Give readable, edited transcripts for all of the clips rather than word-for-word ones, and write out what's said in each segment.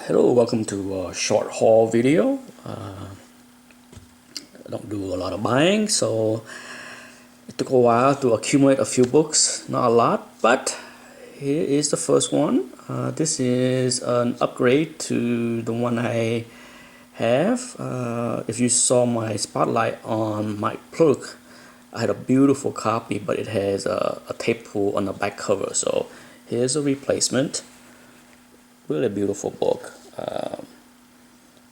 Hello, welcome to a short haul video. I don't do a lot of buying, so it took a while to accumulate a few books. Not a lot, but here is the first one. This is an upgrade to the one I have. If you saw my spotlight on my plug, I had a beautiful copy, but it has a tape pull on the back cover. So here's a replacement. Really beautiful book.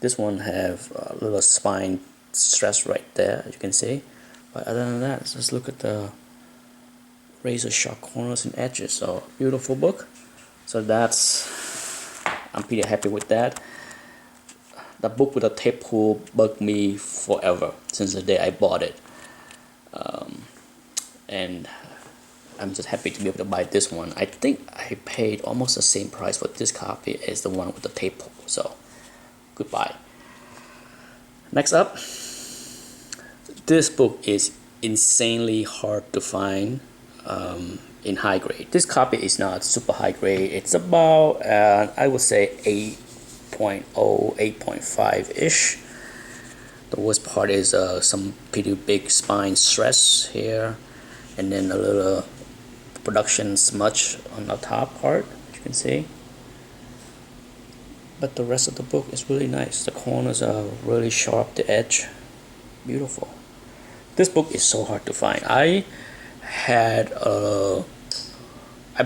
This one have a little spine stress right there, as you can see. But other than that, just look at the razor sharp corners and edges. So beautiful book. So I'm pretty happy with that. The book with the tape pull bugged me forever since the day I bought it, and I'm just happy to be able to buy this one. I think I paid almost the same price for this copy as the one with the tape pull. So goodbye. Next up, this book is insanely hard to find in high grade. This copy is not super high grade. It's about I would say 8.0, 8.5 ish. The worst part is some pretty big spine stress here, and then a little production smudge on the top part, as you can see. But the rest of the book is really nice. The corners are really sharp, the edge, beautiful. This book is so hard to find. I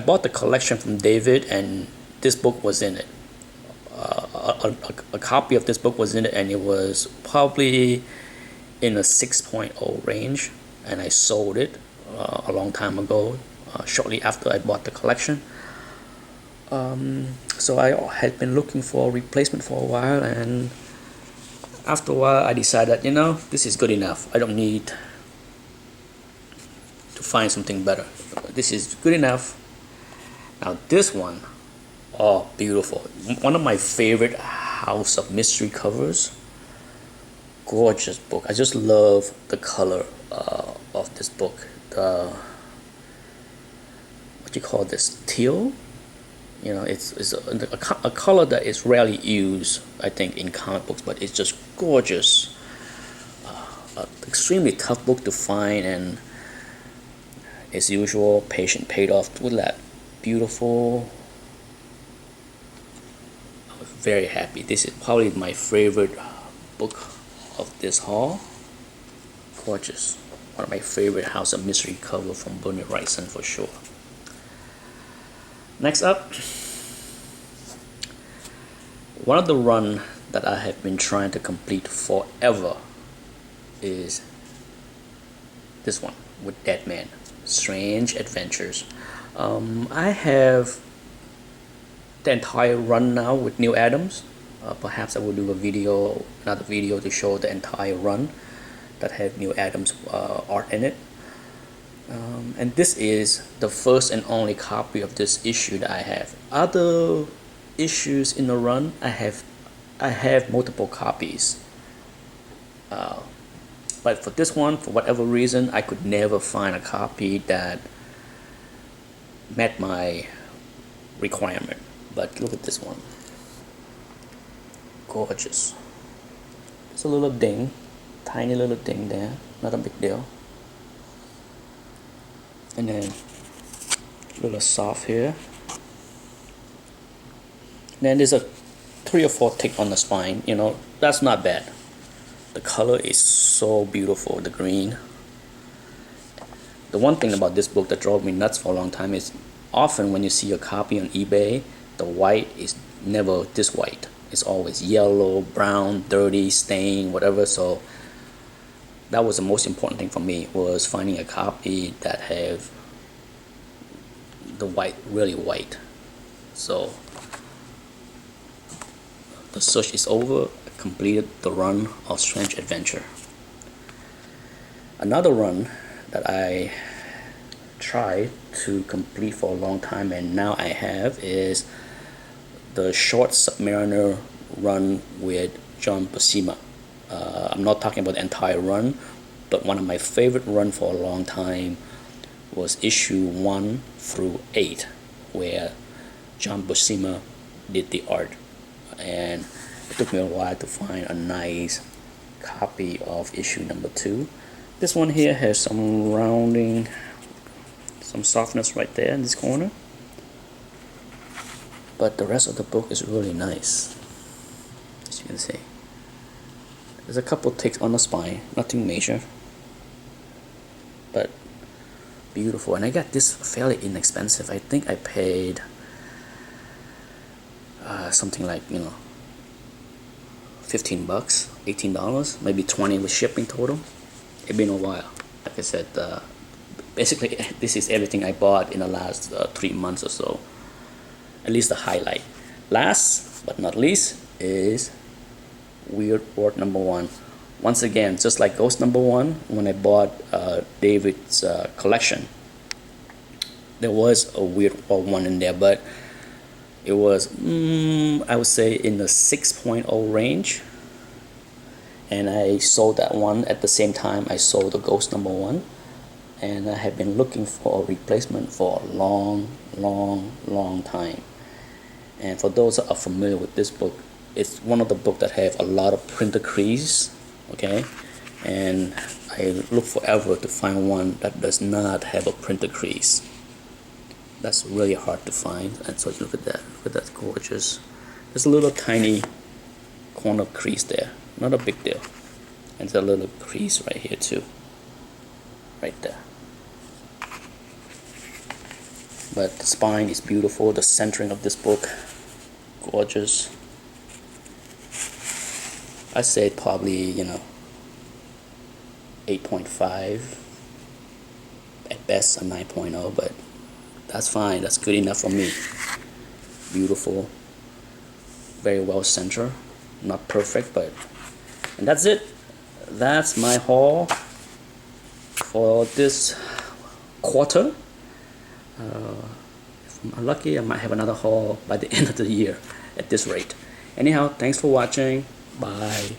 bought the collection from David, and this book was in it. A copy of this book was in it, and it was probably in a 6.0 range, and I sold it a long time ago, shortly after I bought the collection. So I had been looking for a replacement for a while, and after a while I decided, this is good enough. I don't need to find something better. This is good enough. Now this one, oh, beautiful. One of my favorite House of Mystery covers. Gorgeous book. I just love the color of this book. What do you call this? Teal? It's a color that is rarely used, I think, in comic books, but it's just gorgeous. Extremely tough book to find, and as usual, patient paid off with that beautiful. I was very happy. This is probably my favorite book of this haul. Gorgeous. One of my favorite House of Mystery cover from Bernie Wrightson for sure. Next up, one of the run that I have been trying to complete forever is this one with Deadman, Strange Adventures. I have the entire run now with Neil Adams. Perhaps I will do another video to show the entire run that have Neil Adams art in it. And this is the first and only copy of this issue that I have. Other issues in the run, I have multiple copies. But for this one, for whatever reason, I could never find a copy that met my requirement. But look at this one. Gorgeous. It's a little ding, tiny little ding there, not a big deal. And then a little soft here. Then there's a 3 or 4 tick on the spine. That's not bad. The color is so beautiful, the green. The one thing about this book that drove me nuts for a long time is often when you see a copy on eBay, the white is never this white. It's always yellow, brown, dirty, stained, whatever. So that was the most important thing for me, was finding a copy that have the white really white. So the search is over. I completed the run of Strange Adventure. Another run that I tried to complete for a long time and now I have is the short Submariner run with John Buscema. I'm not talking about the entire run, but one of my favorite run for a long time was issue 1 through 8, where John Buscema did the art. and it took me a while to find a nice copy of issue number 2. This one here has some rounding, some softness right there in this corner, but the rest of the book is really nice, as you can see. There's a couple ticks on the spine, nothing major, but beautiful. And I got this fairly inexpensive. I think I paid something like, you know, $15, $18, maybe 20 with shipping total. It's been a while. Like I said, basically this is everything I bought in the last 3 months or so, at least the highlight. Last but not least is Weird World number 1. Once again, just like Ghost number 1, when I bought David's collection, there was a Weird World 1 in there, but it was I would say in the 6.0 range, and I sold that one at the same time I sold the Ghost number 1, and I have been looking for a replacement for a long time. And for those that are familiar with this book, it's one of the books that have a lot of printer crease, okay, and I look forever to find one that does not have a printer crease. That's really hard to find. And so look at that, gorgeous. There's a little tiny corner crease there, not a big deal, and there's a little crease right here too, right there. But the spine is beautiful. The centering of this book, gorgeous. I say probably, you know, 8.5, at best a 9.0, but that's fine. That's good enough for me. Beautiful, very well centered, not perfect, but, and that's it. That's my haul for this quarter. If I'm lucky, I might have another haul by the end of the year at this rate. Anyhow, thanks for watching. Bye.